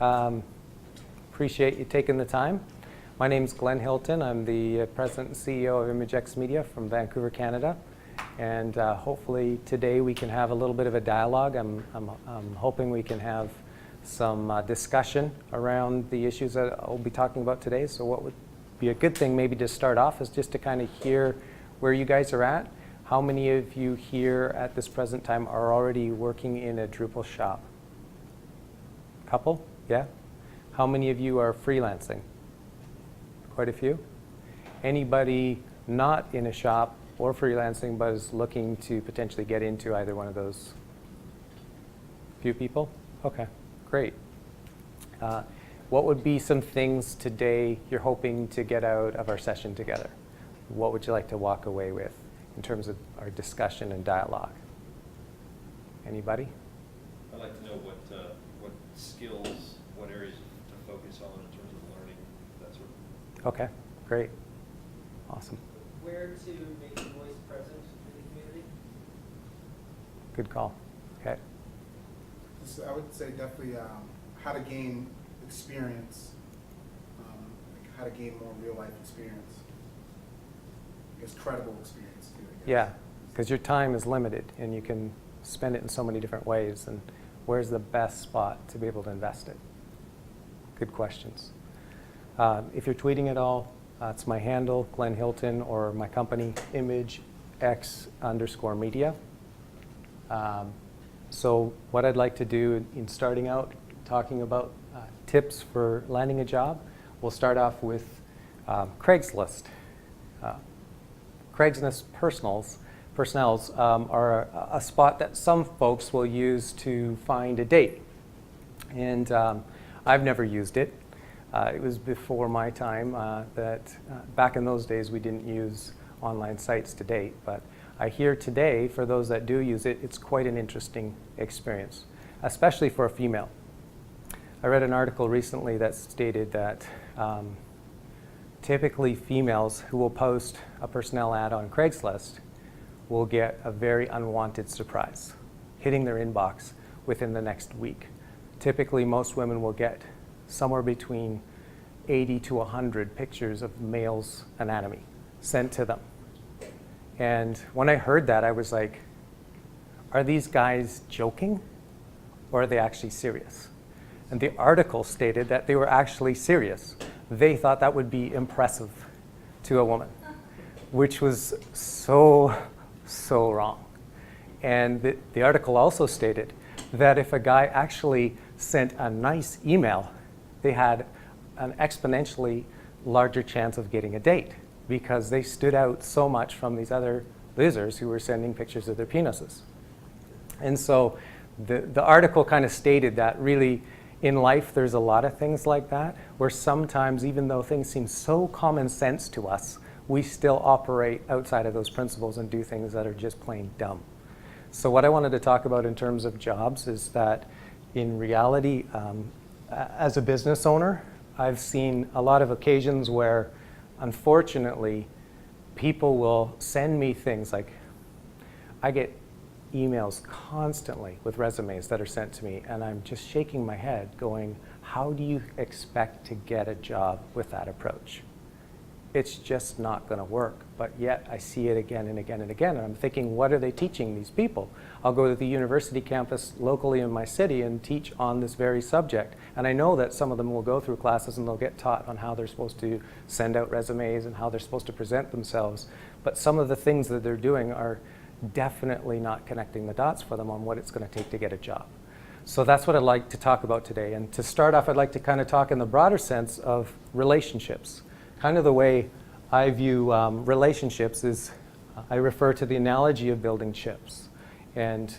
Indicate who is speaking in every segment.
Speaker 1: Appreciate you taking the time. My name's Glenn Hilton. I'm the President and CEO of ImageX Media from Vancouver, Canada. And hopefully today we can have a little bit of a dialogue. I'm hoping we can have some discussion around the issues that I'll be talking about today. So what would be a good thing maybe to start off is just to kind of hear where you guys are at. How many of you here at this present time are already working in a Drupal shop? Couple? Yeah? How many of you are freelancing? Quite a few. Anybody not in a shop or freelancing but is looking to potentially get into either one of those? Few people? Okay, great. What would be some things today you're hoping to get out of our session together? What would you like to walk away with in terms of our discussion and dialogue? Anybody?
Speaker 2: I'd like to know what skills, what areas to focus on in terms of learning, that sort of thing.
Speaker 1: Okay, great. Awesome.
Speaker 3: Where to make your voice present in the community?
Speaker 1: Good call. Okay.
Speaker 4: So I would say definitely how to gain experience, like how to gain more real life experience. I guess credible experience too, I guess.
Speaker 1: Yeah, because your time is limited and you can spend it in so many different ways. And where's the best spot to be able to invest it? Good questions. If you're tweeting at all, it's my handle, Glenn Hilton, or my company, ImageX_media. So what I'd like to do in starting out, talking about tips for landing a job, we'll start off with Craigslist. Craigslist personnels are a spot that some folks will use to find a date. And I've never used it. It was before my time that back in those days we didn't use online sites to date. But I hear today, for those that do use it, it's quite an interesting experience, especially for a female. I read an article recently that stated that typically females who will post a personnel ad on Craigslist will get a very unwanted surprise hitting their inbox within the next week. Typically, most women will get somewhere between 80 to 100 pictures of males' anatomy sent to them. And when I heard that, I was like, are these guys joking or are they actually serious? And the article stated that they were actually serious. They thought that would be impressive to a woman, which was so wrong. And the article also stated that if a guy actually sent a nice email, they had an exponentially larger chance of getting a date because they stood out so much from these other losers who were sending pictures of their penises. And so the article kind of stated that really in life there's a lot of things like that where sometimes, even though things seem so common sense to us, we still operate outside of those principles and do things that are just plain dumb. So what I wanted to talk about in terms of jobs is that in reality, as a business owner, I've seen a lot of occasions where, unfortunately, people will send me things like, I get emails constantly with resumes that are sent to me, and I'm just shaking my head going, how do you expect to get a job with that approach? It's just not going to work. But yet I see it again and again and again, and I'm thinking, what are they teaching these people? I'll go to the university campus locally in my city and teach on this very subject. And I know that some of them will go through classes and they'll get taught on how they're supposed to send out resumes and how they're supposed to present themselves. But some of the things that they're doing are definitely not connecting the dots for them on what it's going to take to get a job. So that's what I'd like to talk about today. And to start off, I'd like to kind of talk in the broader sense of relationships. Kind of the way I view relationships is I refer to the analogy of building chips. And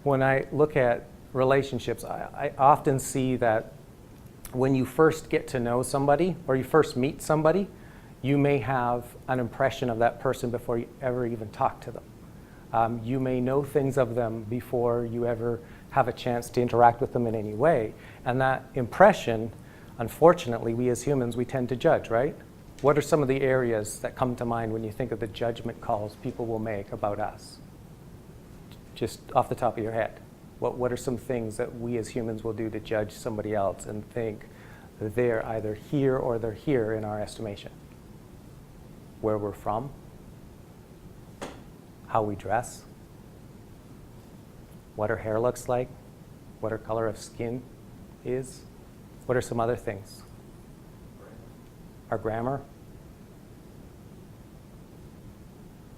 Speaker 1: when I look at relationships, I often see that when you first get to know somebody or you first meet somebody, you may have an impression of that person before you ever even talk to them. You may know things of them before you ever have a chance to interact with them in any way. And that impression, unfortunately, we as humans, we tend to judge, right? What are some of the areas that come to mind when you think of the judgment calls people will make about us? Just off the top of your head. What are some things that we as humans will do to judge somebody else and think that they're either here or they're here in our estimation? Where we're from, how we dress, what our hair looks like, what our color of skin is. What are some other things? Our grammar,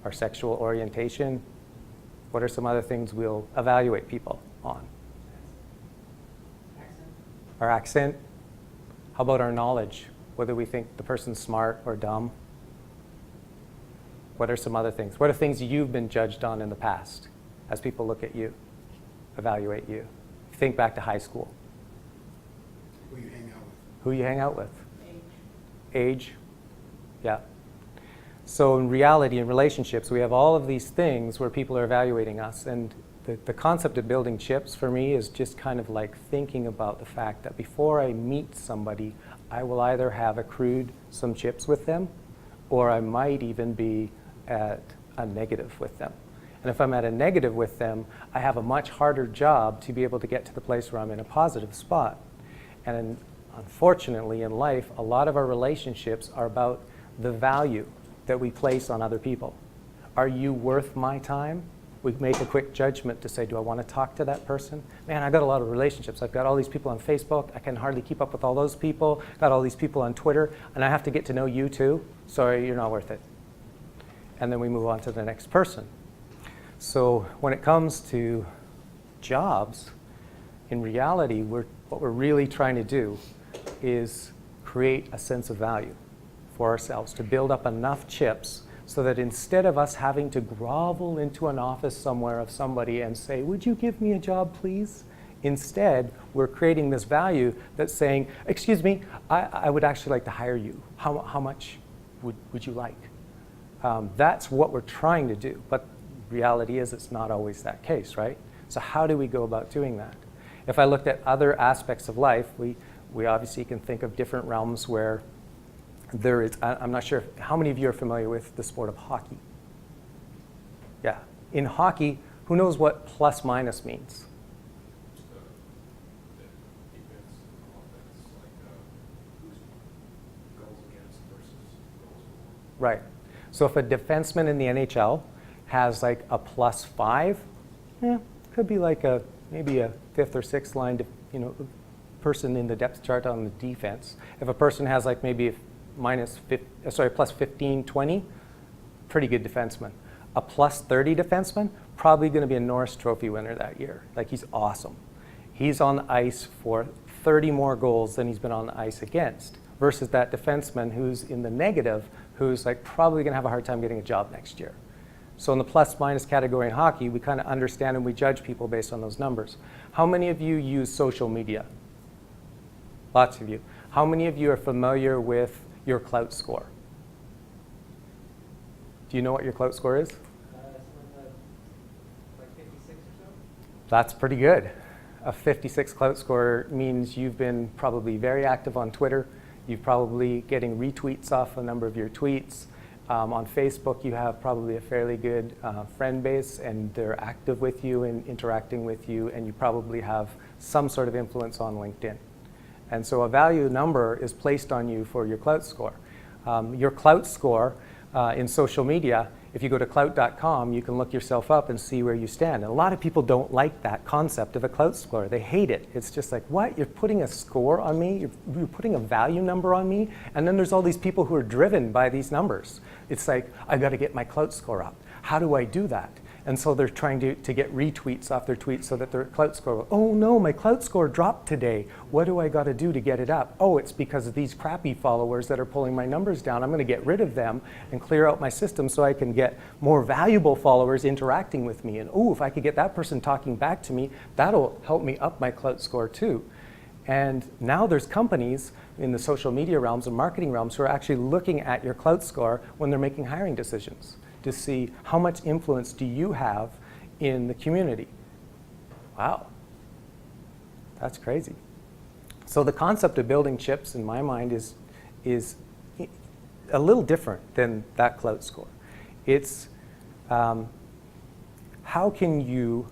Speaker 1: our sexual orientation. What are some other things we'll evaluate people on?
Speaker 3: Accent.
Speaker 1: Our accent. How about our knowledge? Whether we think the person's smart or dumb. What are some other things? What are things you've been judged on in the past as people look at you, evaluate you? Think back to high school.
Speaker 4: Who you hang out with.
Speaker 1: Who you hang out with?
Speaker 3: Age.
Speaker 1: Age. Yeah. So in reality, in relationships, we have all of these things where people are evaluating us. And the concept of building chips for me is just kind of like thinking about the fact that before I meet somebody, I will either have accrued some chips with them, or I might even be at a negative with them. And if I'm at a negative with them, I have a much harder job to be able to get to the place where I'm in a positive spot. And unfortunately, in life, a lot of our relationships are about the value that we place on other people. Are you worth my time? We make a quick judgment to say, do I want to talk to that person? Man, I've got a lot of relationships. I've got all these people on Facebook. I can hardly keep up with all those people. Got all these people on Twitter. And I have to get to know you too. Sorry, you're not worth it. And then we move on to the next person. So when it comes to jobs, in reality, what we're really trying to do is create a sense of value for ourselves, to build up enough chips so that instead of us having to grovel into an office somewhere of somebody and say, would you give me a job, please? Instead, we're creating this value that's saying, excuse me, I would actually like to hire you. How much would you like? That's what we're trying to do. But reality is it's not always that case, right? So how do we go about doing that? If I looked at other aspects of life, we obviously can think of different realms where there is, I'm not sure, how many of you are familiar with the sport of hockey? Yeah. In hockey, who knows what plus minus means?
Speaker 5: Defense, offense, who's goals against versus goals for.
Speaker 1: Right. So if a defenseman in the NHL has like a +5, could be like maybe a fifth or sixth line, person in the depth chart on the defense. If a person has like maybe plus 15, 20, pretty good defenseman. A +30 defenseman, probably going to be a Norris Trophy winner that year. Like, he's awesome. He's on the ice for 30 more goals than he's been on the ice against, versus that defenseman who's in the negative, who's like probably going to have a hard time getting a job next year. So in the plus minus category in hockey, we kind of understand and we judge people based on those numbers. How many of you use social media? Lots of you. How many of you are familiar with your clout score? Do you know what your clout score is?
Speaker 3: Like 56 or so?
Speaker 1: That's pretty good. A 56 clout score means you've been probably very active on Twitter. You've probably getting retweets off a number of your tweets. On Facebook, you have probably a fairly good friend base, and they're active with you and interacting with you, and you probably have some sort of influence on LinkedIn. And so a value number is placed on you for your clout score. Your clout score in social media, if you go to clout.com, you can look yourself up and see where you stand. And a lot of people don't like that concept of a clout score. They hate it. It's just like, what? You're putting a score on me? You're putting a value number on me? And then there's all these people who are driven by these numbers. It's like, I got to get my clout score up. How do I do that? And so they're trying to get retweets off their tweets so that their clout score, oh no, my clout score dropped today. What do I got to do to get it up? Oh, it's because of these crappy followers that are pulling my numbers down. I'm going to get rid of them and clear out my system so I can get more valuable followers interacting with me. And oh, if I could get that person talking back to me, that'll help me up my clout score too. And now there's companies in the social media realms and marketing realms who are actually looking at your clout score when they're making hiring decisions, to see how much influence do you have in the community. Wow, that's crazy. So the concept of building chips, in my mind, is a little different than that clout score. It's how can you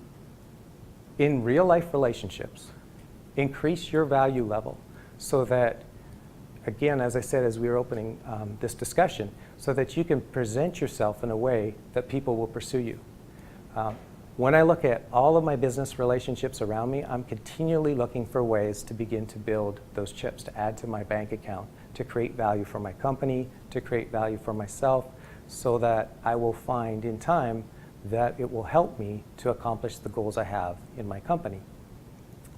Speaker 1: in real life relationships, increase your value level so that, again, as I said as we were opening this discussion, so that you can present yourself in a way that people will pursue you. When I look at all of my business relationships around me, I'm continually looking for ways to begin to build those chips, to add to my bank account, to create value for my company, to create value for myself, so that I will find in time that it will help me to accomplish the goals I have in my company.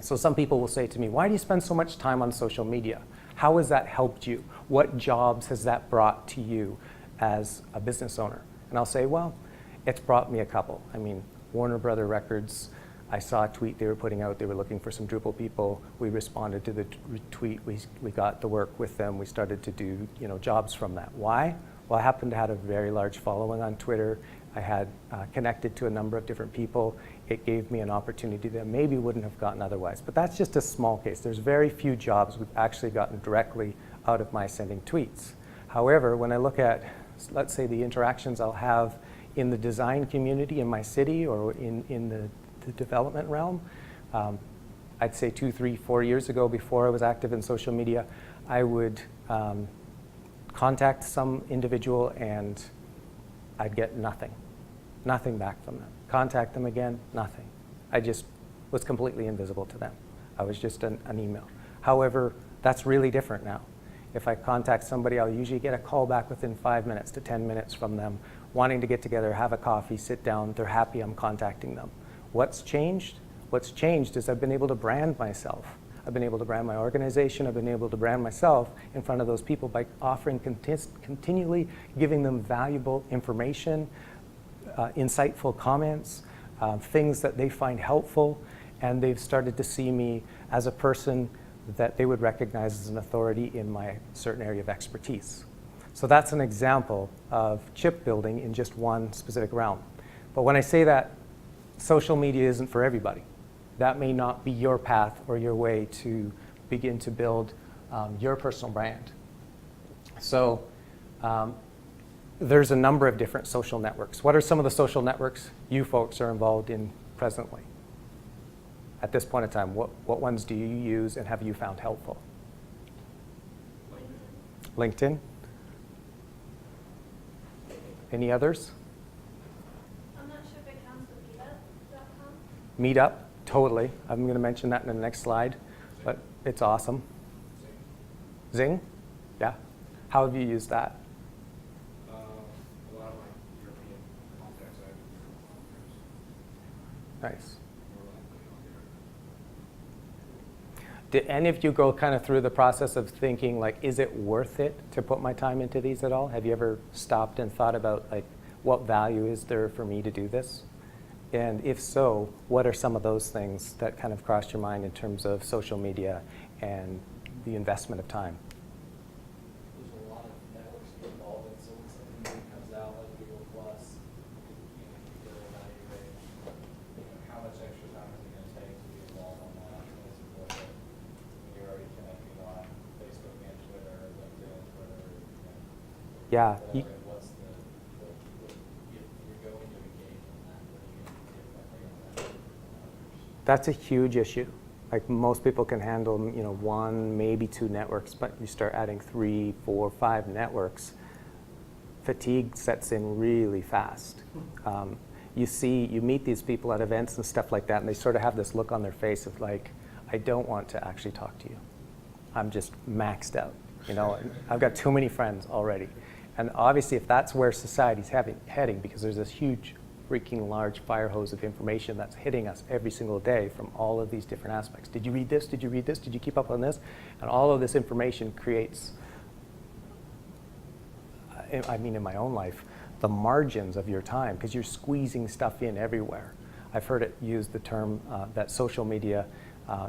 Speaker 1: So some people will say to me, why do you spend so much time on social media? How has that helped you? What jobs has that brought to you as a business owner? And I'll say, well, it's brought me a couple. I mean, Warner Brother Records, I saw a tweet they were putting out. They were looking for some Drupal people. We responded to the tweet. We got to work with them. We started to do jobs from that. Why? Well, I happened to have a very large following on Twitter. I had connected to a number of different people. It gave me an opportunity that maybe wouldn't have gotten otherwise. But that's just a small case. There's very few jobs we've actually gotten directly out of my sending tweets. However, when I look at, let's say, the interactions I'll have in the design community in my city or in the development realm, I'd say 2, 3, 4 years ago, before I was active in social media, I would contact some individual and I'd get nothing back from them. Contact them again, nothing. I just was completely invisible to them. I was just an email. However, that's really different now. If I contact somebody, I'll usually get a call back within 5 minutes to 10 minutes from them, wanting to get together, have a coffee, sit down. They're happy I'm contacting them. What's changed? What's changed is I've been able to brand myself. I've been able to brand my organization. I've been able to brand myself in front of those people by offering continually giving them valuable information, insightful comments, things that they find helpful, and they've started to see me as a person that they would recognize as an authority in my certain area of expertise. So that's an example of chip building in just one specific realm. But when I say that, social media isn't for everybody. That may not be your path or your way to begin to build your personal brand. So there's a number of different social networks. What are some of the social networks you folks are involved in presently? At this point in time, what ones do you use and have you found helpful? LinkedIn? Any others?
Speaker 6: I'm not sure if it counts with meetup.com.
Speaker 1: Meetup, totally. I'm going to mention that in the next slide, but it's awesome. Zing? Yeah. How have you used that?
Speaker 5: A lot of my European contacts I have in Europe.
Speaker 1: Nice.
Speaker 5: More likely on there.
Speaker 1: Did any of you go kind of through the process of thinking, like, is it worth it to put my time into these at all? Have you ever stopped and thought about, like, what value is there for me to do this? And if so, what are some of those things that kind of crossed your mind in terms of social media and the investment of time?
Speaker 3: There's a lot of networks involved, and so when something new comes out like Google Plus, you get an evaluate, how much extra time is it going to take to be involved on that? As opposed to when you're already connected on Facebook and Twitter, LinkedIn, Twitter,
Speaker 1: Yeah.
Speaker 3: whatever. What's the if you're going to engage in that, what are you going to do differently on that than others?
Speaker 1: That's a huge issue. Like, most people can handle, 1, maybe 2 networks, but you start adding 3, 4, 5 networks, fatigue sets in really fast. You meet these people at events and stuff like that, and they sort of have this look on their face of like, I don't want to actually talk to you. I'm just maxed out. I've got too many friends already. And obviously, if that's where society's heading, because there's this huge, freaking large fire hose of information that's hitting us every single day from all of these different aspects. Did you read this? Did you read this? Did you keep up on this? And all of this information creates, in my own life, the margins of your time, because you're squeezing stuff in everywhere. I've heard it used the term that social media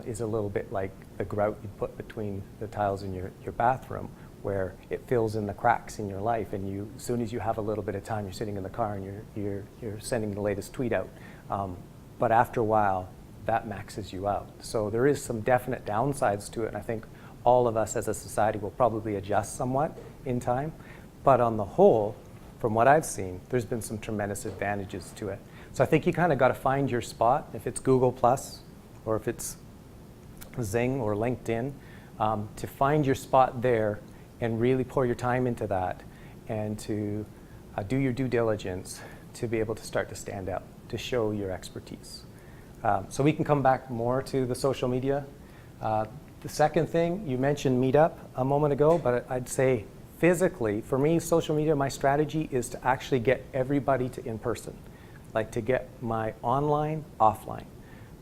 Speaker 1: is a little bit like the grout you put between the tiles in your bathroom, where it fills in the cracks in your life, and as soon as you have a little bit of time, you're sitting in the car and you're sending the latest tweet out. But after a while, that maxes you out. So there is some definite downsides to it, and I think all of us as a society will probably adjust somewhat in time. But on the whole, from what I've seen, there's been some tremendous advantages to it. So I think you kind of got to find your spot, if it's Google Plus or if it's Zing or LinkedIn, to find your spot there and really pour your time into that and to do your due diligence to be able to start to stand out, to show your expertise. So we can come back more to the social media. The second thing, you mentioned Meetup a moment ago, but I'd say physically, for me, social media, my strategy is to actually get everybody to in-person, like to get my online, offline.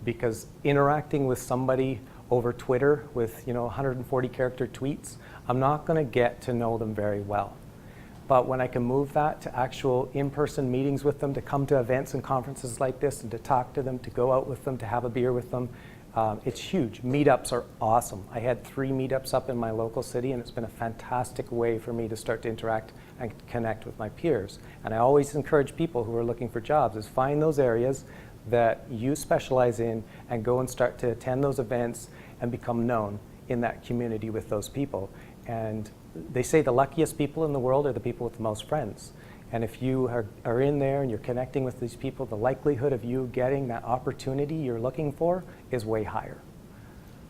Speaker 1: Because interacting with somebody over Twitter with 140 character tweets, I'm not going to get to know them very well. But when I can move that to actual in-person meetings with them, to come to events and conferences like this and to talk to them, to go out with them, to have a beer with them, it's huge. Meetups are awesome. I had 3 meetups up in my local city, and it's been a fantastic way for me to start to interact and connect with my peers. And I always encourage people who are looking for jobs is find those areas that you specialize in and go and start to attend those events and become known in that community with those people. And they say the luckiest people in the world are the people with the most friends. And if you are in there and you're connecting with these people, the likelihood of you getting that opportunity you're looking for is way higher.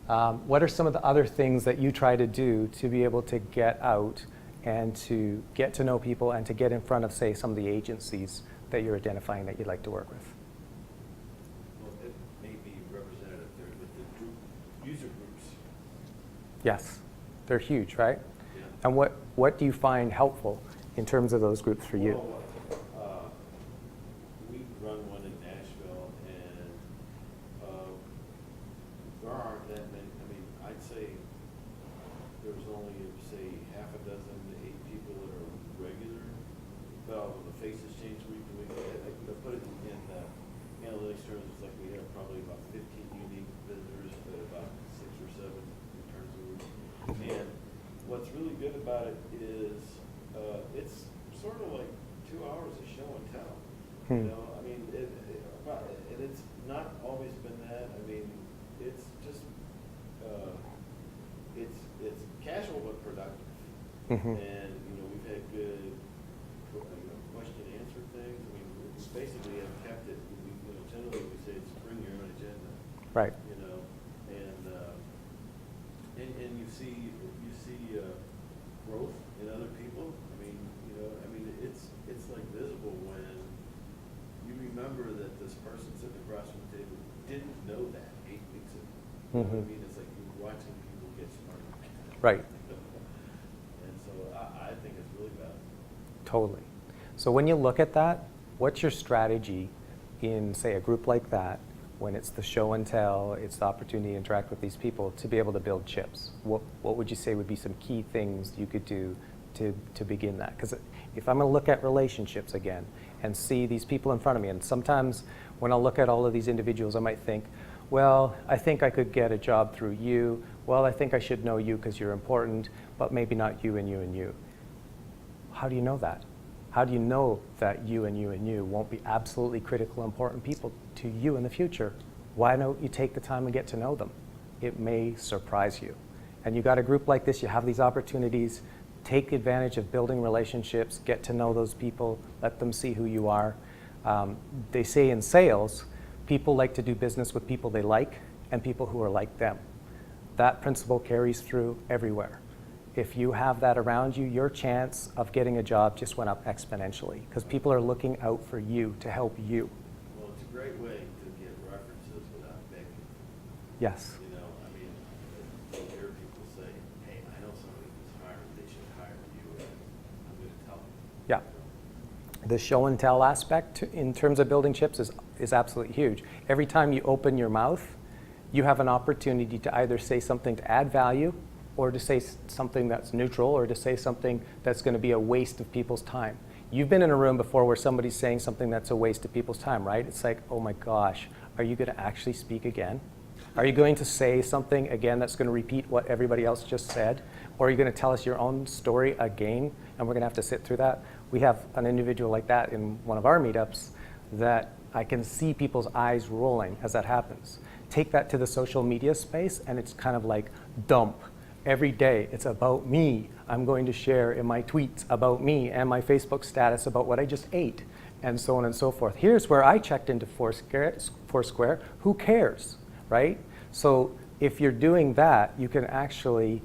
Speaker 1: What are some of the other things that you try to do to be able to get out and to get to know people and to get in front of, say, some of the agencies that you're identifying that you'd like to work with?
Speaker 7: Well, it may be representative there with the group, user groups.
Speaker 1: Yes, they're huge, right?
Speaker 7: Yeah.
Speaker 1: And what do you find helpful in terms of those groups for you?
Speaker 7: Well, we run one in Nashville, and there aren't that many. I mean, I'd say there's only, say, half a dozen to 8 people that are regular. Well, the faces change week to week. I put it in analytics terms, it's like we have probably about 15 unique visitors, but about 6 or 7 returns a week. And what's really good about it is it's sort of like 2 hours of show and tell. You know, I mean, and it's not always been that. I mean, it's just it's casual but productive. And we've had good question and answer things. I mean, we basically have kept it. Generally we say it's bring your own agenda.
Speaker 1: Right.
Speaker 7: And you see growth in other people. I mean, it's like visible when you remember that this person sitting across from the table didn't know that 8 weeks ago. You know what I mean, it's like you're watching people get smarter.
Speaker 1: Right.
Speaker 7: And so I think it's really valuable.
Speaker 1: Totally. So when you look at that, what's your strategy in, say, a group like that, when it's the show and tell, it's the opportunity to interact with these people to be able to build chips? What would you say would be some key things you could do to begin that? Because if I'm going to look at relationships again and see these people in front of me, and sometimes when I look at all of these individuals, I might think, well, I think I could get a job through you. Well, I think I should know you because you're important, but maybe not you and you and you. How do you know that? How do you know that you and you and you won't be absolutely critical, important people to you in the future? Why don't you take the time and get to know them? It may surprise you. And you got a group like this, you have these opportunities, take advantage of building relationships, get to know those people, let them see who you are. They say in sales, people like to do business with people they like and people who are like them. That principle carries through everywhere. If you have that around you, your chance of getting a job just went up exponentially because people are looking out for you to help you.
Speaker 7: Well, it's a great way to get references without begging.
Speaker 1: Yes.
Speaker 7: I mean, you hear people say, hey, I know somebody who's hired, they should hire you, and I'm going to tell them.
Speaker 1: Yeah. The show and tell aspect in terms of building chips is absolutely huge. Every time you open your mouth, you have an opportunity to either say something to add value or to say something that's neutral or to say something that's going to be a waste of people's time. You've been in a room before where somebody's saying something that's a waste of people's time, right? It's like, oh my gosh, are you going to actually speak again? Are you going to say something again that's going to repeat what everybody else just said? Or are you going to tell us your own story again and we're going to have to sit through that? We have an individual like that in one of our meetups that I can see people's eyes rolling as that happens. Take that to the social media space and it's kind of like dump. Every day, it's about me. I'm going to share in my tweets about me and my Facebook status about what I just ate, and so on and so forth. Here's where I checked into Foursquare. Who cares, right? So if you're doing that, you can actually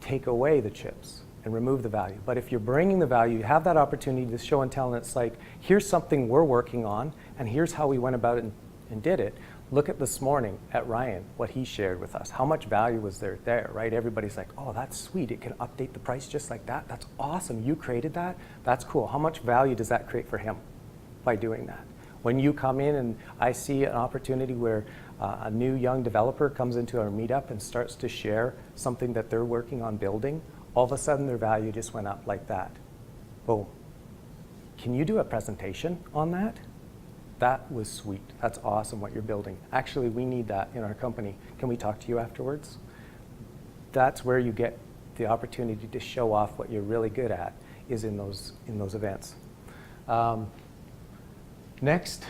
Speaker 1: take away the chips and remove the value. But if you're bringing the value, you have that opportunity to show and tell, and it's like, here's something we're working on, and here's how we went about it and did it. Look at this morning at Ryan, what he shared with us. How much value was there, right? Everybody's like, oh, that's sweet. It can update the price just like that. That's awesome. You created that? That's cool. How much value does that create for him by doing that? When you come in and I see an opportunity where a new young developer comes into our meetup and starts to share something that they're working on building, all of a sudden their value just went up like that. Boom. Can you do a presentation on that? That was sweet. That's awesome what you're building. Actually, we need that in our company. Can we talk to you afterwards? That's where you get the opportunity to show off what you're really good at, is in those events. Next,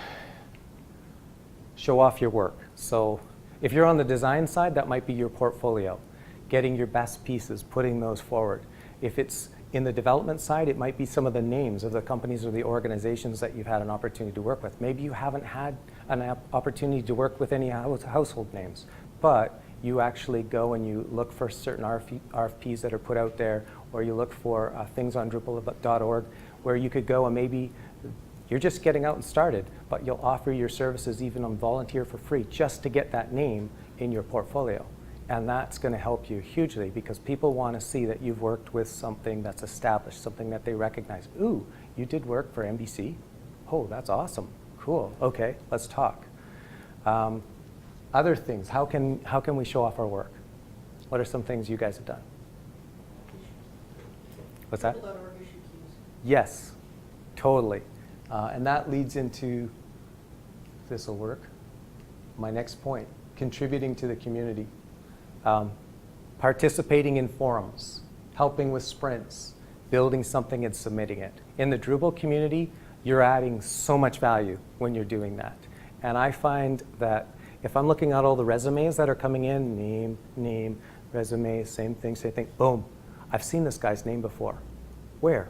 Speaker 1: show off your work. So if you're on the design side, that might be your portfolio, getting your best pieces, putting those forward. If it's in the development side, it might be some of the names of the companies or the organizations that you've had an opportunity to work with. Maybe you haven't had an opportunity to work with any household names, but you actually go and you look for certain RFPs that are put out there, or you look for things on Drupal.org where you could go and maybe you're just getting out and started, but you'll offer your services even on volunteer for free just to get that name in your portfolio. And that's going to help you hugely, because people want to see that you've worked with something that's established, something that they recognize. Ooh, you did work for NBC? Oh, that's awesome. Cool. Okay, let's talk. Other things, how can we show off our work? What are some things you guys have done? What's that? Yes, totally. And that leads into, this will work, my next point, contributing to the community. Participating in forums, helping with sprints, building something and submitting it. In the Drupal community, you're adding so much value when you're doing that. And I find that if I'm looking at all the resumes that are coming in, name, resume, same thing, boom, I've seen this guy's name before. Where?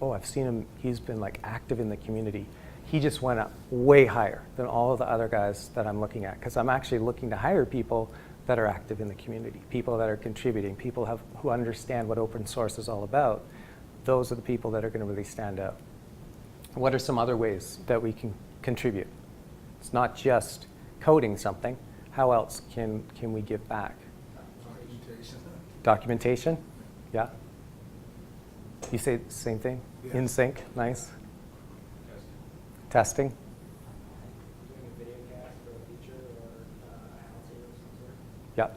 Speaker 1: Oh, I've seen him, he's been like active in the community. He just went up way higher than all of the other guys that I'm looking at, because I'm actually looking to hire people that are active in the community, people that are contributing, people who understand what open source is all about. Those are the people that are going to really stand out. What are some other ways that we can contribute? It's not just coding something. How else can we give back?
Speaker 4: Documentation.
Speaker 1: Documentation? Yeah. You say the same thing?
Speaker 4: Yeah.
Speaker 1: In sync? Nice. Testing?
Speaker 3: Doing a video cast for a feature or announcing of some sort.
Speaker 1: Yeah.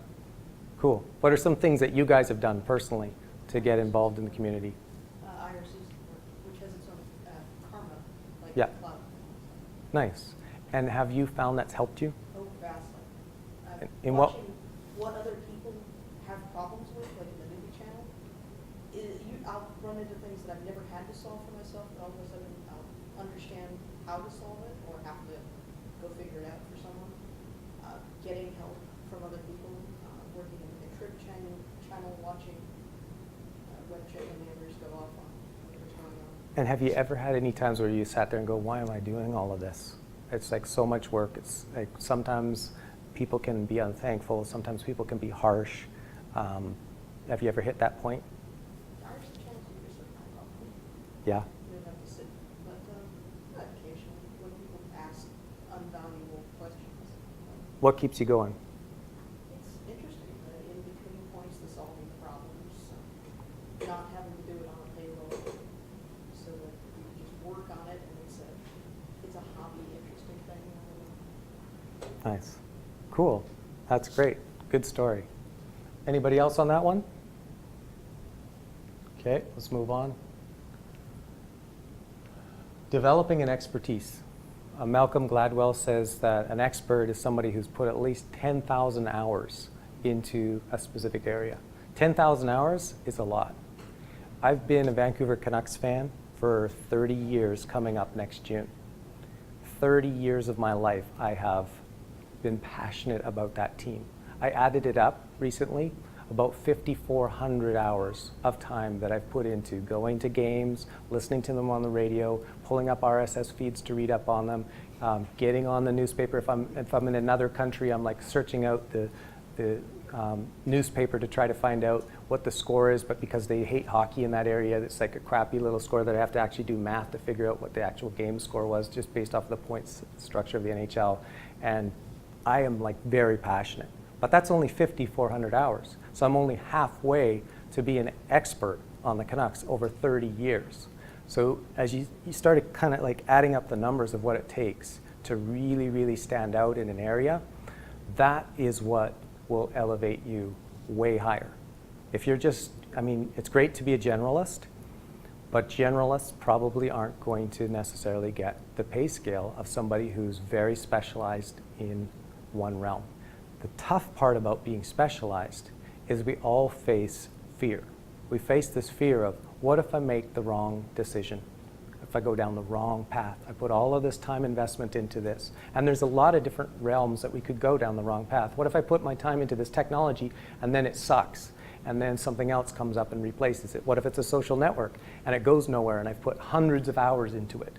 Speaker 1: Cool. What are some things that you guys have done personally to get involved in the community?
Speaker 8: IRC, which has its own karma, like
Speaker 1: Yeah.
Speaker 8: cloud.
Speaker 1: Nice. And have you found that's helped you?
Speaker 8: Oh, vastly.
Speaker 1: In what-
Speaker 8: Watching what other people have problems with, like in the newbie channel, I'll run into things that I've never had to solve for myself, but all of a sudden I'll understand how to solve it or have to go figure it out for someone. Getting help from other people, working in the trip channel, watching web check commanders go off on whatever's going on.
Speaker 1: And have you ever had any times where you sat there and go, why am I doing all of this? It's like so much work. It's like sometimes people can be unthankful. Sometimes people can be harsh. Have you ever hit that point?
Speaker 8: IRC channels are just a problem.
Speaker 1: Yeah.
Speaker 8: You don't have to sit, but occasionally when people ask unvaluable questions,
Speaker 1: What keeps you going?
Speaker 8: it's interesting, the in-between points, the solving the problems, not having to do it on a payroll, so that you can just work on it and it's a hobby, interesting thing.
Speaker 1: Nice. Cool. That's great. Good story. Anybody else on that one? Okay, let's move on. Developing an expertise. Malcolm Gladwell says that an expert is somebody who's put at least 10,000 hours into a specific area. 10,000 hours is a lot. I've been a Vancouver Canucks fan for 30 years coming up next June. 30 years of my life I have been passionate about that team. I added it up recently. about 5,400 hours of time that I've put into going to games, listening to them on the radio, pulling up RSS feeds to read up on them, getting on the newspaper. If I'm in another country, I'm like searching out the newspaper to try to find out what the score is, but because they hate hockey in that area, it's like a crappy little score that I have to actually do math to figure out what the actual game score was, just based off the points structure of the NHL. And I am like very passionate, but that's only 5,400 hours. So I'm only halfway to be an expert on the Canucks over 30 years. So as you started kind of like adding up the numbers of what it takes to really, really stand out in an area, that is what will elevate you way higher. If you're just, I mean, it's great to be a generalist, but generalists probably aren't going to necessarily get the pay scale of somebody who's very specialized in one realm. The tough part about being specialized is we all face fear. We face this fear of, what if I make the wrong decision? If I go down the wrong path? I put all of this time investment into this. And there's a lot of different realms that we could go down the wrong path. What if I put my time into this technology and then it sucks? And then something else comes up and replaces it? What if it's a social network and it goes nowhere and I've put hundreds of hours into it?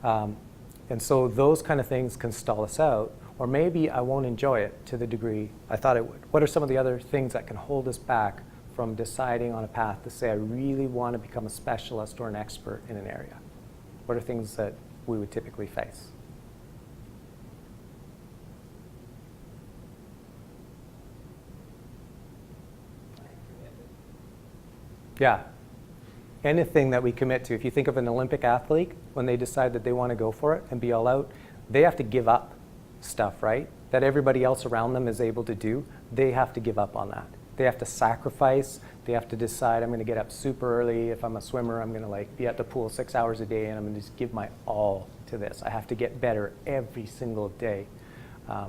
Speaker 1: And so those kind of things can stall us out. Or maybe I won't enjoy it to the degree I thought it would. What are some of the other things that can hold us back from deciding on a path to say, I really want to become a specialist or an expert in an area? What are things that we would typically face? Yeah. Anything that we commit to. If you think of an Olympic athlete, when they decide that they want to go for it and be all out, they have to give up stuff, right? That everybody else around them is able to do. They have to give up on that. They have to sacrifice. They have to decide, I'm going to get up super early. If I'm a swimmer, I'm going to like be at the pool 6 hours a day, and I'm going to just give my all to this. I have to get better every single day.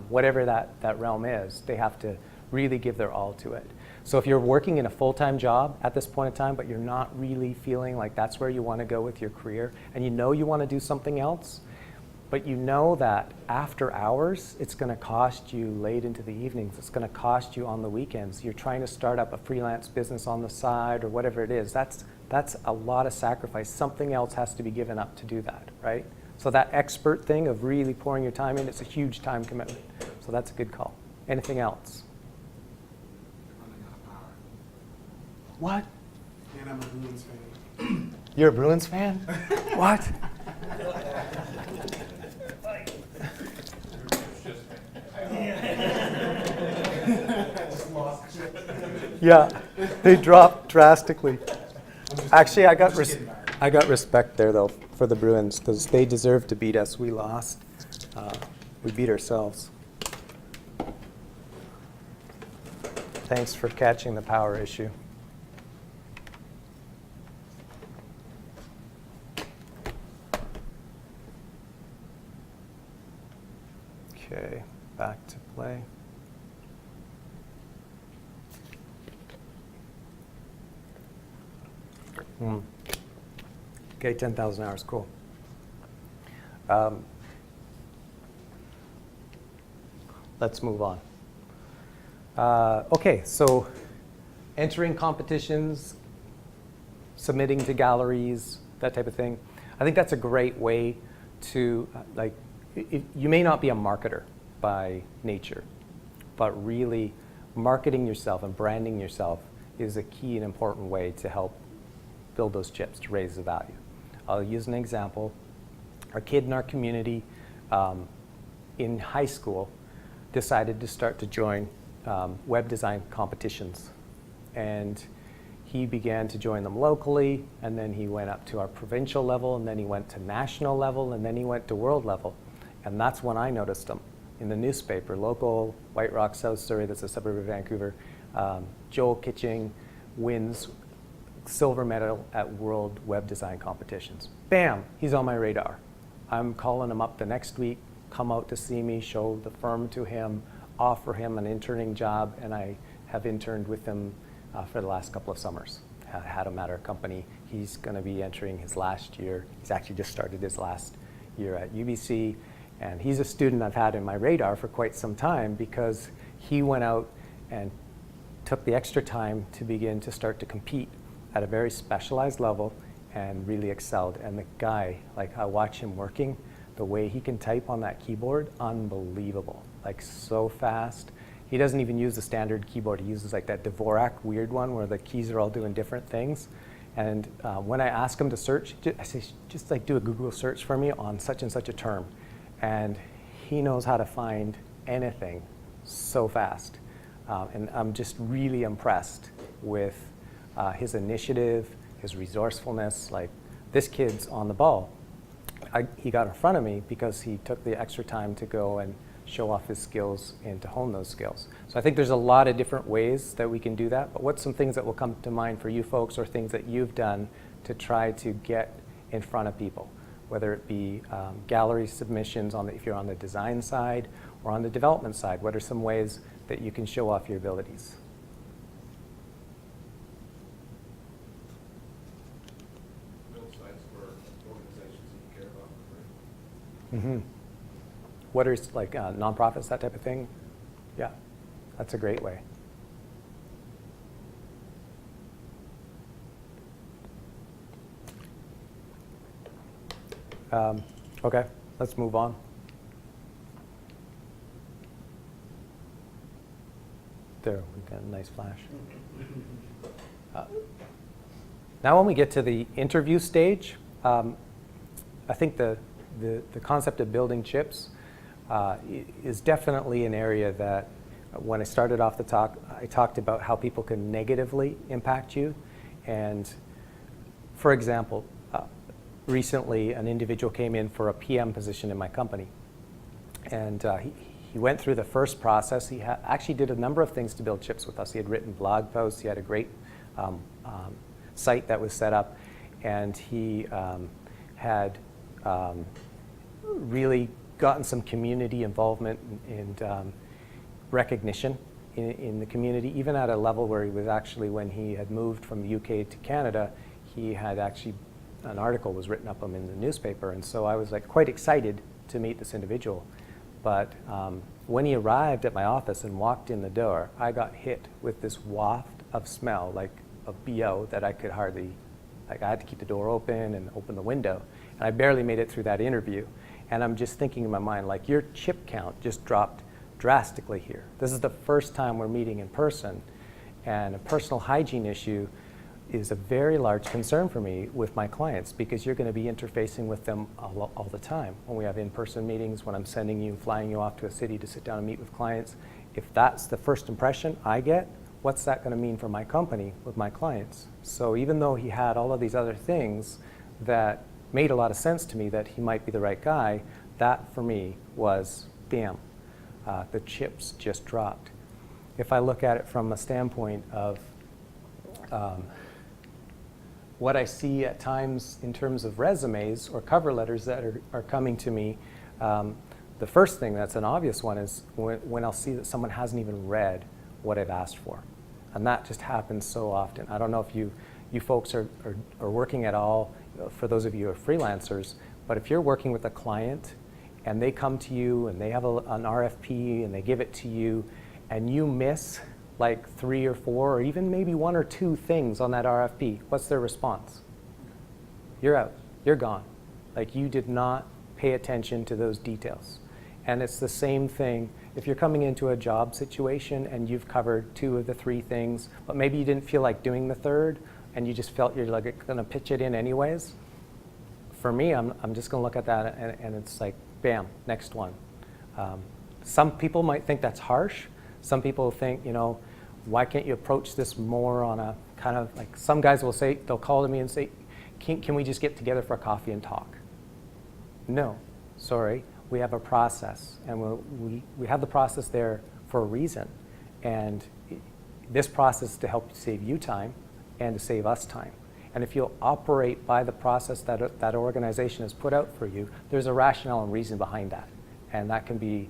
Speaker 1: Whatever that realm is, they have to really give their all to it. So if you're working in a full-time job at this point in time, but you're not really feeling like that's where you want to go with your career, and you know you want to do something else, but you know that after hours, it's going to cost you late into the evenings. It's going to cost you on the weekends. You're trying to start up a freelance business on the side or whatever it is. That's a lot of sacrifice. Something else has to be given up to do that, right? So that expert thing of really pouring your time in, it's a huge time commitment. So that's a good call. Anything else?
Speaker 4: Running out of power.
Speaker 1: What?
Speaker 4: And I'm a Bruins fan.
Speaker 1: You're a Bruins fan? What? Yeah, they dropped drastically. Actually, I got respect there though for the Bruins because they deserved to beat us. We lost. We beat ourselves. Thanks for catching the power issue. Okay, back to play. Okay, 10,000 hours, cool. Let's move on. Okay, so entering competitions, submitting to galleries, that type of thing. I think that's a great way to, you may not be a marketer by nature, but really marketing yourself and branding yourself is a key and important way to help build those chips to raise the value. I'll use an example. Our kid in our community in high school decided to start to join web design competitions. And he began to join them locally, and then he went up to our provincial level, and then he went to national level, and then he went to world level. And that's when I noticed him in the newspaper, local White Rock, South Surrey, that's a suburb of Vancouver. Joel Kitching wins silver medal at world web design competitions. Bam, he's on my radar. I'm calling him up the next week, come out to see me, show the firm to him, offer him an interning job, and I have interned with him for the last couple of summers. I had him at our company. He's going to be entering his last year. He's actually just started his last year at UBC, and he's a student I've had in my radar for quite some time because he went out and took the extra time to begin to start to compete at a very specialized level and really excelled. And the guy, like I watch him working, the way he can type on that keyboard, unbelievable, like so fast. He doesn't even use the standard keyboard. He uses like that Dvorak weird one where the keys are all doing different things. And when I ask him to search, I say, just like do a Google search for me on such and such a term. And he knows how to find anything so fast. And I'm just really impressed with his initiative, his resourcefulness. Like, this kid's on the ball. He got in front of me because he took the extra time to go and show off his skills and to hone those skills. So I think there's a lot of different ways that we can do that, but what's some things that will come to mind for you folks, or things that you've done to try to get in front of people, whether it be gallery submissions if you're on the design side or on the development side? What are some ways that you can show off your abilities?
Speaker 5: Build sites for organizations that you care about.
Speaker 1: Mm-hmm. What are like nonprofits, that type of thing? Yeah, that's a great way. Okay, let's move on. There, we got a nice flash. Now when we get to the interview stage, I think the concept of building chips is definitely an area that when I started off the talk, I talked about how people can negatively impact you. And for example, recently an individual came in for a PM position in my company. And he went through the first process. He actually did a number of things to build chips with us. He had written blog posts. He had a great site that was set up. And he had really gotten some community involvement and recognition in the community, even at a level where he was actually, when he had moved from the UK to Canada, he had actually, an article was written up in the newspaper. And so I was like quite excited to meet this individual. But when he arrived at my office and walked in the door, I got hit with this waft of smell, like of BO, that I could hardly, like I had to keep the door open and open the window. And I barely made it through that interview. And I'm just thinking in my mind, like, your chip count just dropped drastically here. This is the first time we're meeting in person. And a personal hygiene issue is a very large concern for me with my clients, because you're going to be interfacing with them all the time. When we have in-person meetings, when I'm sending you, flying you off to a city to sit down and meet with clients, if that's the first impression I get, what's that going to mean for my company with my clients? So even though he had all of these other things that made a lot of sense to me that he might be the right guy, that for me was, bam, the chips just dropped. If I look at it from a standpoint of what I see at times in terms of resumes or cover letters that are coming to me, the first thing that's an obvious one is when I'll see that someone hasn't even read what I've asked for. And that just happens so often. I don't know if you folks are working at all, for those of you who are freelancers, but if you're working with a client and they come to you and they have an RFP and they give it to you and you miss like 3 or 4 or even maybe 1 or 2 things on that RFP, what's their response? You're out. You're gone. Like, you did not pay attention to those details. And it's the same thing if you're coming into a job situation and you've covered 2 of the 3 things, but maybe you didn't feel like doing the 3rd and you just felt you're like going to pitch it in anyways. For me, I'm just going to look at that and it's like, bam, next one. Some people might think that's harsh. Some people think, you know, why can't you approach this more on a kind of like, some guys will say, they'll call to me and say, can we just get together for a coffee and talk? No, sorry, we have a process, and we have the process there for a reason. And this process is to help save you time and to save us time. And if you'll operate by the process that that organization has put out for you, there's a rationale and reason behind that. And that can be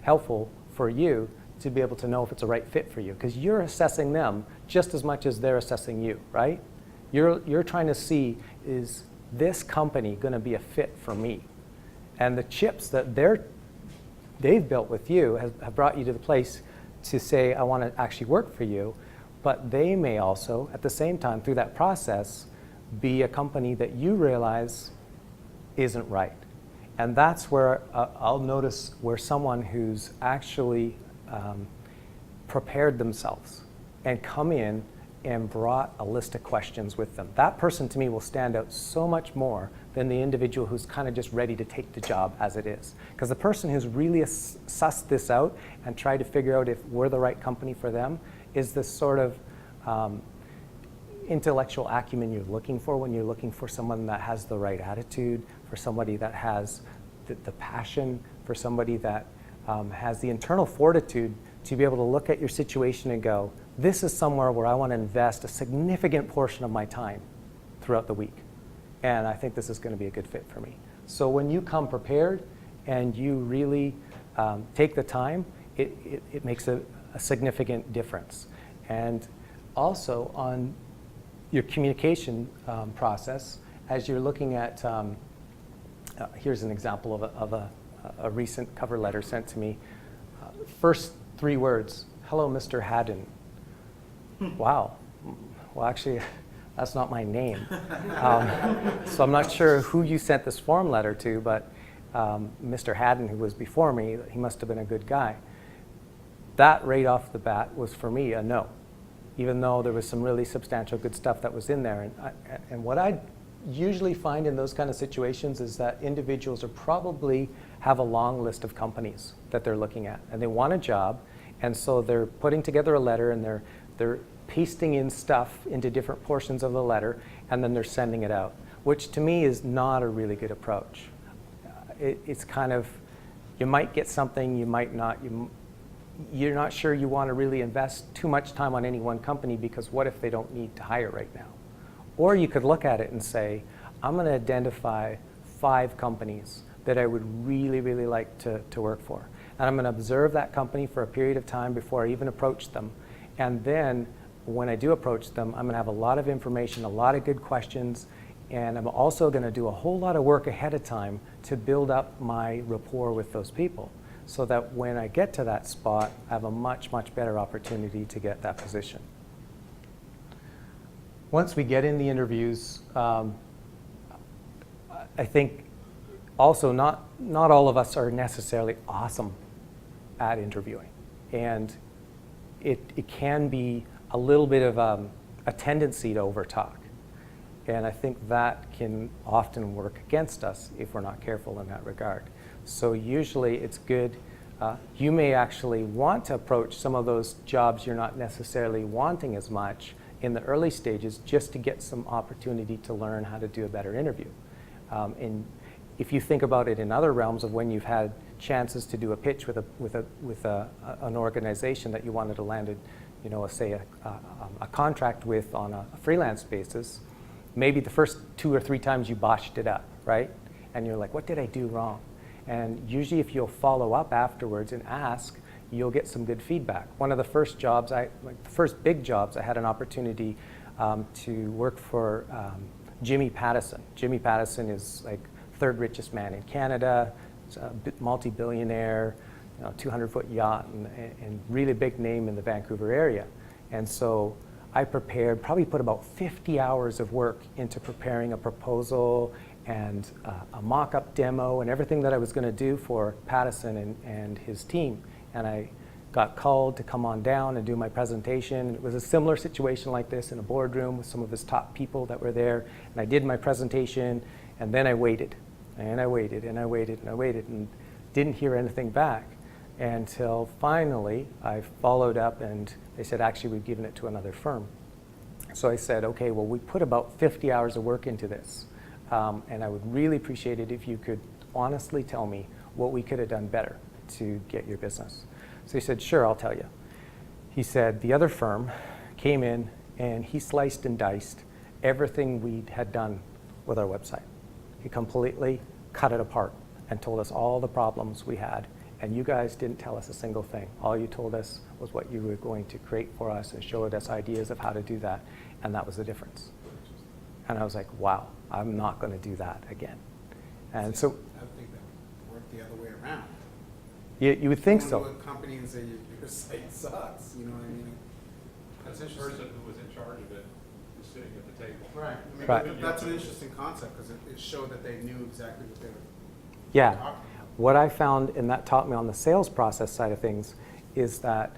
Speaker 1: helpful for you to be able to know if it's a right fit for you, because you're assessing them just as much as they're assessing you, right? You're trying to see, is this company going to be a fit for me? And the chips that they've built with you have brought you to the place to say, I want to actually work for you, but they may also, at the same time, through that process, be a company that you realize isn't right. And that's where I'll notice where someone who's actually prepared themselves and come in and brought a list of questions with them. That person to me will stand out so much more than the individual who's kind of just ready to take the job as it is. Because the person who's really sussed this out and tried to figure out if we're the right company for them is this sort of intellectual acumen you're looking for when you're looking for someone that has the right attitude, for somebody that has the passion, for somebody that has the internal fortitude to be able to look at your situation and go, this is somewhere where I want to invest a significant portion of my time throughout the week. And I think this is going to be a good fit for me. So when you come prepared and you really take the time, it makes a significant difference. And also on your communication process, as you're looking at, here's an example of a recent cover letter sent to me. First 3 words, hello, Mr. Haddon. Wow. Well, actually, that's not my name. So I'm not sure who you sent this form letter to, but Mr. Haddon, who was before me, he must have been a good guy. That right off the bat was for me a no, even though there was some really substantial good stuff that was in there. And what I usually find in those kind of situations is that individuals are probably have a long list of companies that they're looking at, and they want a job, and so they're putting together a letter and they're pasting in stuff into different portions of the letter, and then they're sending it out, which to me is not a really good approach. It's kind of, you might get something, you might not. You're not sure you want to really invest too much time on any one company, because what if they don't need to hire right now? Or you could look at it and say, I'm going to identify 5 companies that I would really, really like to work for. And I'm going to observe that company for a period of time before I even approach them. And then when I do approach them, I'm going to have a lot of information, a lot of good questions, and I'm also going to do a whole lot of work ahead of time to build up my rapport with those people, so that when I get to that spot, I have a much, much better opportunity to get that position. Once we get in the interviews, I think also not all of us are necessarily awesome at interviewing. And it can be a little bit of a tendency to overtalk. And I think that can often work against us if we're not careful in that regard. So usually it's good. You may actually want to approach some of those jobs you're not necessarily wanting as much in the early stages, just to get some opportunity to learn how to do a better interview. And if you think about it in other realms of when you've had chances to do a pitch with an organization that you wanted to land a contract with on a freelance basis, maybe the first 2 or 3 times you botched it up, right? And you're like, what did I do wrong? And usually if you'll follow up afterwards and ask, you'll get some good feedback. One of the first jobs, the first big jobs, I had an opportunity to work for Jimmy Pattison. Jimmy Pattison is like 3rd richest man in Canada, multi-billionaire, 200-foot yacht, and really big name in the Vancouver area. And so I probably put about 50 hours of work into preparing a proposal and a mock-up demo and everything that I was going to do for Pattison and his team. And I got called to come on down and do my presentation. It was a similar situation like this in a boardroom with some of his top people that were there. And I did my presentation, and then I waited, and I waited, and I waited, and I waited, and didn't hear anything back until finally I followed up, and they said, actually, we've given it to another firm. So I said, okay, well, we put about 50 hours of work into this, and I would really appreciate it if you could honestly tell me what we could have done better to get your business. So he said, sure, I'll tell you. He said, the other firm came in and he sliced and diced everything we had done with our website. He completely cut it apart and told us all the problems we had. And you guys didn't tell us a single thing. All you told us was what you were going to create for us and showed us ideas of how to do that. And that was the difference. And I was like, wow, I'm not going to do that again. And so
Speaker 4: I think that worked the other way around.
Speaker 1: You would think
Speaker 4: Go
Speaker 1: so.
Speaker 4: into a company and say your site sucks, you know what I mean?
Speaker 5: That's the person who was in charge of it is sitting at the table.
Speaker 4: Right. I mean,
Speaker 1: Right.
Speaker 4: That's an interesting concept because it showed that they knew exactly what they were
Speaker 1: Yeah.
Speaker 4: talking about.
Speaker 1: What I found, and that taught me on the sales process side of things, is that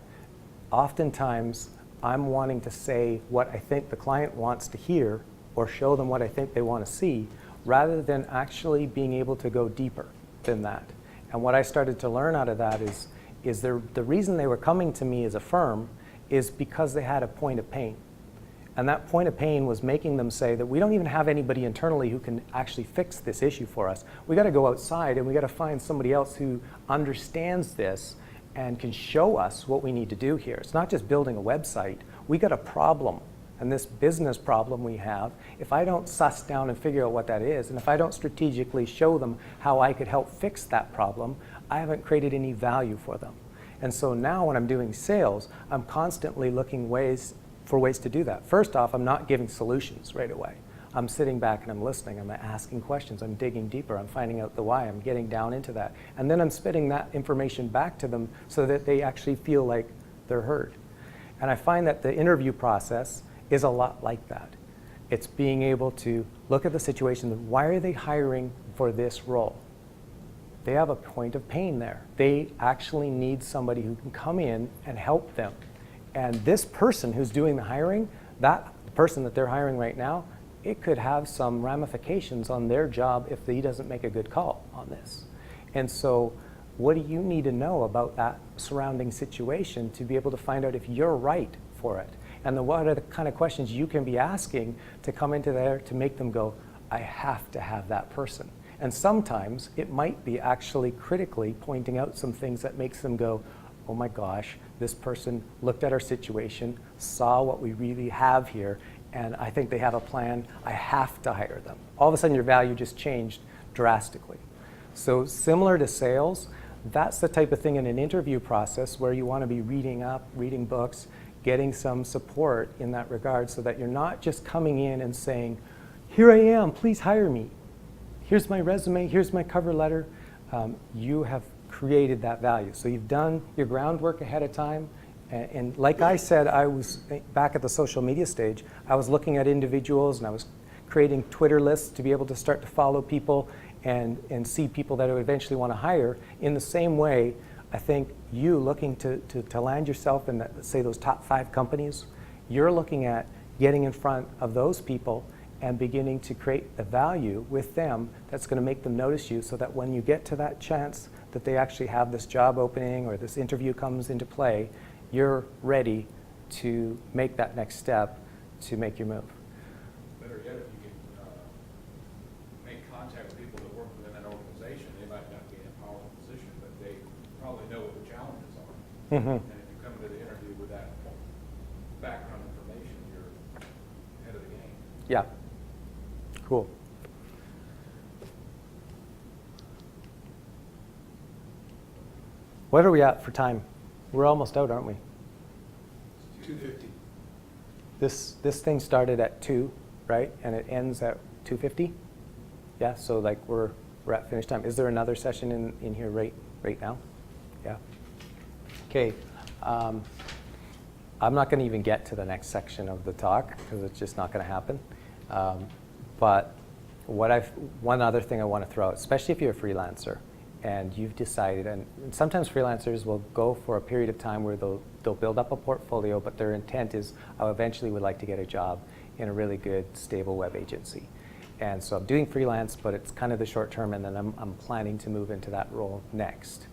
Speaker 1: oftentimes I'm wanting to say what I think the client wants to hear or show them what I think they want to see, rather than actually being able to go deeper than that. And what I started to learn out of that is the reason they were coming to me as a firm is because they had a point of pain. And that point of pain was making them say that we don't even have anybody internally who can actually fix this issue for us. We got to go outside and we got to find somebody else who understands this and can show us what we need to do here. It's not just building a website. We got a problem. And this business problem we have, if I don't suss down and figure out what that is, and if I don't strategically show them how I could help fix that problem, I haven't created any value for them. And so now when I'm doing sales, I'm constantly looking for ways to do that. First off, I'm not giving solutions right away. I'm sitting back and I'm listening, I'm asking questions, I'm digging deeper, I'm finding out the why, I'm getting down into that. And then I'm spitting that information back to them so that they actually feel like they're heard. And I find that the interview process is a lot like that. It's being able to look at the situation, why are they hiring for this role? They have a point of pain there. They actually need somebody who can come in and help them. And this person who's doing the hiring, that person that they're hiring right now, it could have some ramifications on their job if he doesn't make a good call on this. And so what do you need to know about that surrounding situation to be able to find out if you're right for it? And then what are the kind of questions you can be asking to come into there to make them go, I have to have that person. And sometimes it might be actually critically pointing out some things that makes them go, oh my gosh, this person looked at our situation, saw what we really have here, and I think they have a plan. I have to hire them. All of a sudden your value just changed drastically. So similar to sales, that's the type of thing in an interview process where you want to be reading books, getting some support in that regard so that you're not just coming in and saying, here I am, please hire me. Here's my resume, here's my cover letter. You have created that value. So you've done your groundwork ahead of time. And like I said, I was back at the social media stage, I was looking at individuals and I was creating Twitter lists to be able to start to follow people and see people that I would eventually want to hire. In the same way, I think you looking to land yourself in, say, those top 5 companies, you're looking at getting in front of those people and beginning to create the value with them that's going to make them notice you so that when you get to that chance that they actually have this job opening or this interview comes into play, you're ready to make that next step to make your move.
Speaker 5: Better yet, if you can make contact with people that work within that organization, they might not be in a powerful position, but they probably know what the challenges are.
Speaker 1: Mm-hmm.
Speaker 5: And if you come into the interview with that background information, you're ahead of the game.
Speaker 1: Yeah. Cool. What are we at for time? We're almost out, aren't we?
Speaker 4: 250.
Speaker 1: This thing started at 2, right? And it ends at 2:50? Yeah, so like we're at finish time. Is there another session in here right now? Yeah. Okay. I'm not going to even get to the next section of the talk because it's just not going to happen. But one other thing I want to throw out, especially if you're a freelancer and you've decided, and sometimes freelancers will go for a period of time where they'll build up a portfolio, but their intent is, I eventually would like to get a job in a really good, stable web agency. And so I'm doing freelance, but it's kind of the short term, and then I'm planning to move into that role next.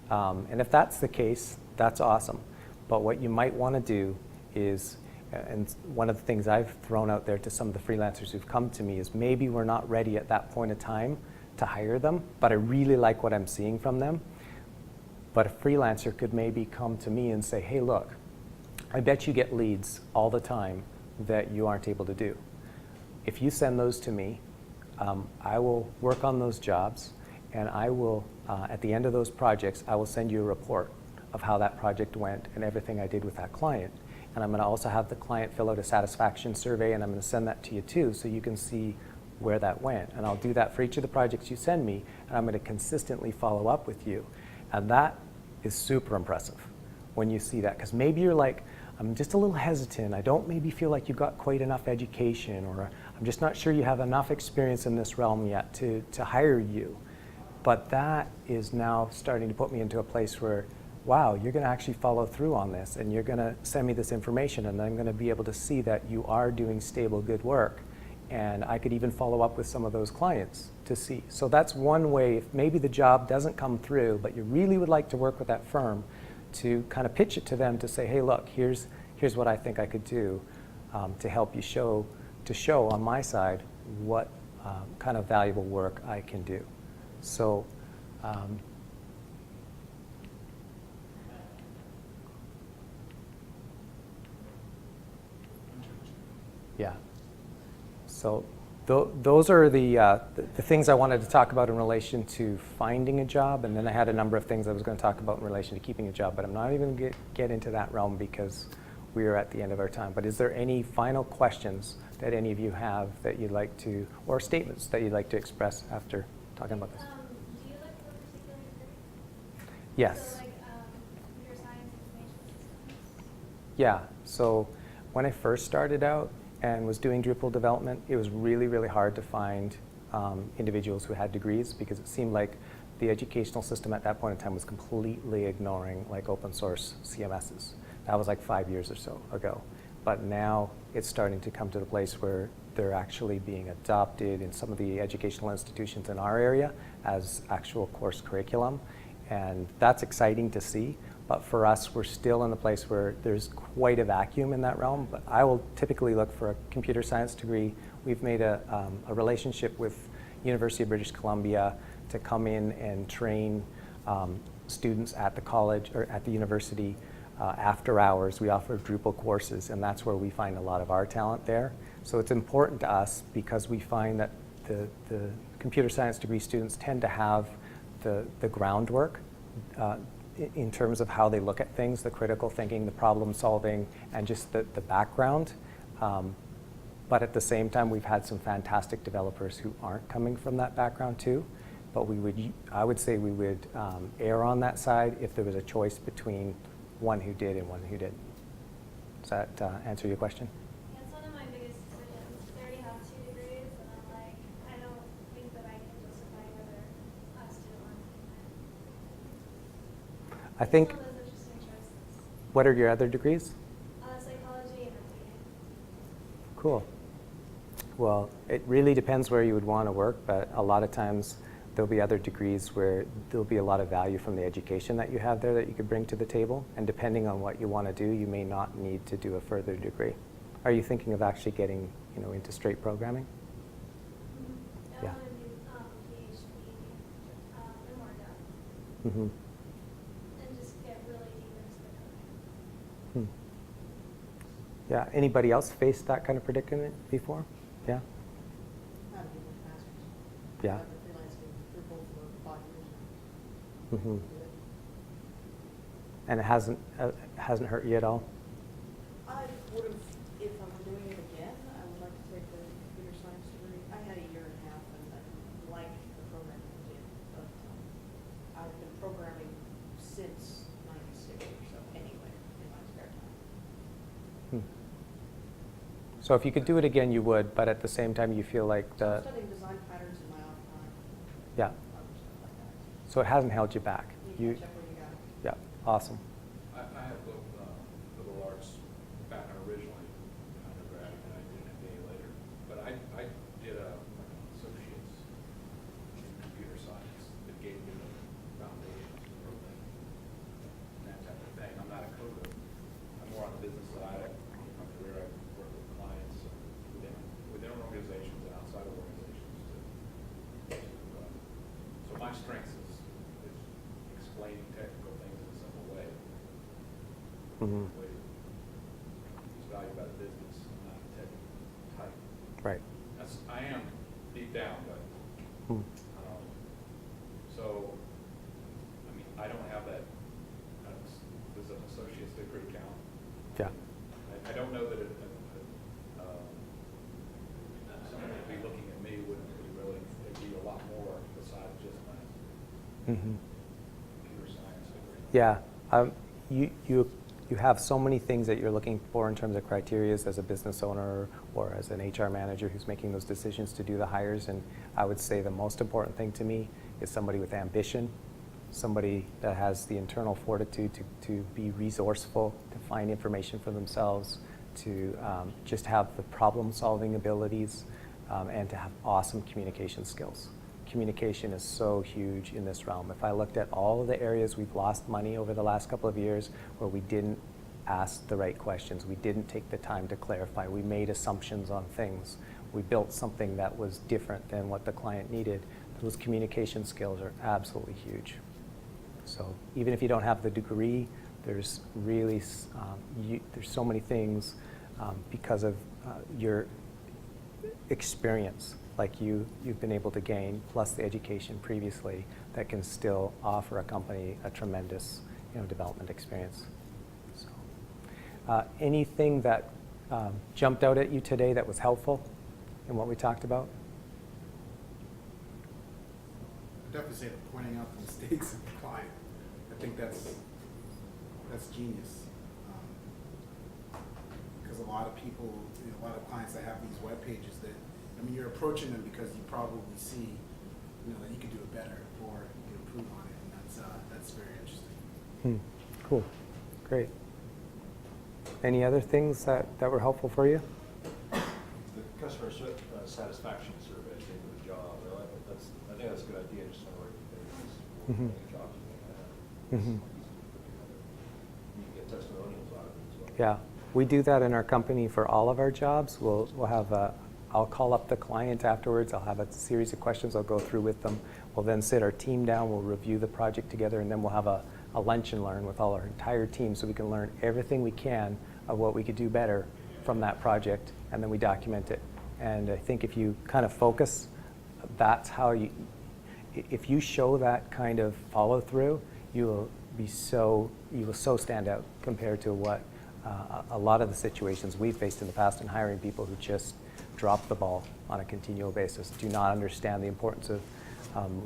Speaker 1: And if that's the case, that's awesome. But what you might want to do is, and one of the things I've thrown out there to some of the freelancers who've come to me is maybe we're not ready at that point of time to hire them, but I really like what I'm seeing from them. But a freelancer could maybe come to me and say, hey, look, I bet you get leads all the time that you aren't able to do. If you send those to me, I will work on those jobs, and I will, at the end of those projects, I will send you a report of how that project went and everything I did with that client. And I'm going to also have the client fill out a satisfaction survey, and I'm going to send that to you too so you can see where that went. And I'll do that for each of the projects you send me, and I'm going to consistently follow up with you. And that is super impressive when you see that, because maybe you're like, I'm just a little hesitant. I don't maybe feel like you got quite enough education, or I'm just not sure you have enough experience in this realm yet to hire you. But that is now starting to put me into a place where, wow, you're going to actually follow through on this, and you're going to send me this information, and I'm going to be able to see that you are doing stable, good work. And I could even follow up with some of those clients to see. So that's one way, if maybe the job doesn't come through, but you really would like to work with that firm, to kind of pitch it to them to say, hey, look, here's what I think I could do to help you show on my side what kind of valuable work I can do. So yeah. So those are the things I wanted to talk about in relation to finding a job, and then I had a number of things I was going to talk about in relation to keeping a job, but I'm not even going to get into that realm because we are at the end of our time. But is there any final questions that any of you have that you'd like to, or statements that you'd like to express after talking about this?
Speaker 6: Do you like a particular degree?
Speaker 1: Yes.
Speaker 6: So like computer science, information systems?
Speaker 1: Yeah, so when I first started out and was doing Drupal development, it was really, really hard to find individuals who had degrees, because it seemed like the educational system at that point in time was completely ignoring like open source CMSs. That was like 5 years or so ago. But now it's starting to come to the place where they're actually being adopted in some of the educational institutions in our area as actual course curriculum. And that's exciting to see. But for us, we're still in the place where there's quite a vacuum in that realm. But I will typically look for a computer science degree. We've made a relationship with University of British Columbia to come in and train students at the college or at the university after hours. We offer Drupal courses, and that's where we find a lot of our talent there. So it's important to us because we find that the computer science degree students tend to have the groundwork in terms of how they look at things, the critical thinking, the problem solving, and just the background. But at the same time, we've had some fantastic developers who aren't coming from that background too. But I would say we would err on that side if there was a choice between one who did and one who didn't. Does that answer your question?
Speaker 6: That's one of my biggest decisions. I already have 2 degrees, and I'm like, I don't think that I can justify whether a student loan payment.
Speaker 1: I think,
Speaker 6: It's one of those interesting choices.
Speaker 1: what are your other degrees?
Speaker 6: Psychology and marketing.
Speaker 1: Cool. Well, it really depends where you would want to work, but a lot of times there'll be other degrees where there'll be a lot of value from the education that you have there that you could bring to the table. And depending on what you want to do, you may not need to do a further degree. Are you thinking of actually getting, into straight programming?
Speaker 6: Mm-hmm.
Speaker 1: Yeah.
Speaker 6: I want to do PhD in more depth
Speaker 1: Mm-hmm.
Speaker 6: and just get really deep into the coding.
Speaker 1: Yeah. Anybody else faced that kind of predicament before? Yeah.
Speaker 8: How to get my master's.
Speaker 1: Yeah.
Speaker 8: I've been freelancing Drupal for 5 years now.
Speaker 1: Mm-hmm.
Speaker 8: Good.
Speaker 1: And it hasn't hurt you at all?
Speaker 8: I would have, if I were doing it again, I would like to take the computer science degree. I had a year and a half, and I didn't like the programming I did, but I've been programming since '96 or so anyway, in my spare time.
Speaker 1: So if you could do it again, you would, but at the same time, you feel like
Speaker 8: So I'm studying design patterns in my off time.
Speaker 1: yeah.
Speaker 8: Other stuff like that.
Speaker 1: So it hasn't held you back.
Speaker 8: You catch up where you got it.
Speaker 1: Yeah, awesome.
Speaker 5: I have liberal arts background originally in undergrad, and I did an MBA later. But I did an associate's in computer science that gave me the foundations for programming and that type of thing. I'm not a coder. I'm more on the business side. In my career, I work with clients within organizations and outside of organizations. So my strength is explaining technical things in a simple way.
Speaker 1: Mm-hmm.
Speaker 5: Way it's valued by the business, not the tech type.
Speaker 1: Right.
Speaker 5: I am deep down, but
Speaker 1: Hmm.
Speaker 5: so I mean I don't have that. Does an associate's degree count?
Speaker 1: Yeah.
Speaker 5: I don't know that someone would be looking at me wouldn't really it'd be a lot more besides just my
Speaker 1: Mm-hmm.
Speaker 5: computer science degree.
Speaker 1: Yeah, you have so many things that you're looking for in terms of criteria as a business owner or as an HR manager who's making those decisions to do the hires. And I would say the most important thing to me is somebody with ambition, somebody that has the internal fortitude to be resourceful, to find information for themselves, to just have the problem-solving abilities, and to have awesome communication skills. Communication is so huge in this realm. If I looked at all of the areas we've lost money over the last couple of years where we didn't ask the right questions, we didn't take the time to clarify, we made assumptions on things, we built something that was different than what the client needed, those communication skills are absolutely huge. So even if you don't have the degree, there's really, there's so many things because of your experience like you've been able to gain, plus the education previously, that can still offer a company a tremendous development experience. So, anything that jumped out at you today that was helpful in what we talked about?
Speaker 4: I'd definitely say that pointing out the mistakes of the client. I think that's genius. Because a lot of people, a lot of clients that have these web pages that, you're approaching them because you probably see, that you could do it better or you can improve on it, and that's very interesting.
Speaker 1: Cool, great. Any other things that were helpful for you?
Speaker 2: The customer satisfaction survey at the end of the job, I think that's a good idea, just on a regular basis. For jobs you may have. It's easy to put together. You can get testimonials out of it as well.
Speaker 1: Yeah, we do that in our company for all of our jobs. We'll have I'll call up the client afterwards. I'll have a series of questions I'll go through with them. We'll then sit our team down, we'll review the project together, and then we'll have a lunch and learn with all our entire team so we can learn everything we can of what we could do better from that project, and then we document it. And I think if you kind of focus, that's how if you show that kind of follow through, you will so stand out compared to what a lot of the situations we've faced in the past in hiring people who just drop the ball on a continual basis, do not understand the importance of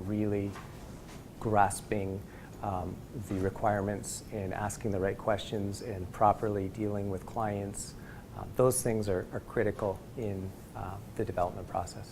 Speaker 1: really grasping the requirements and asking the right questions and properly dealing with clients. Those things are critical in the development process.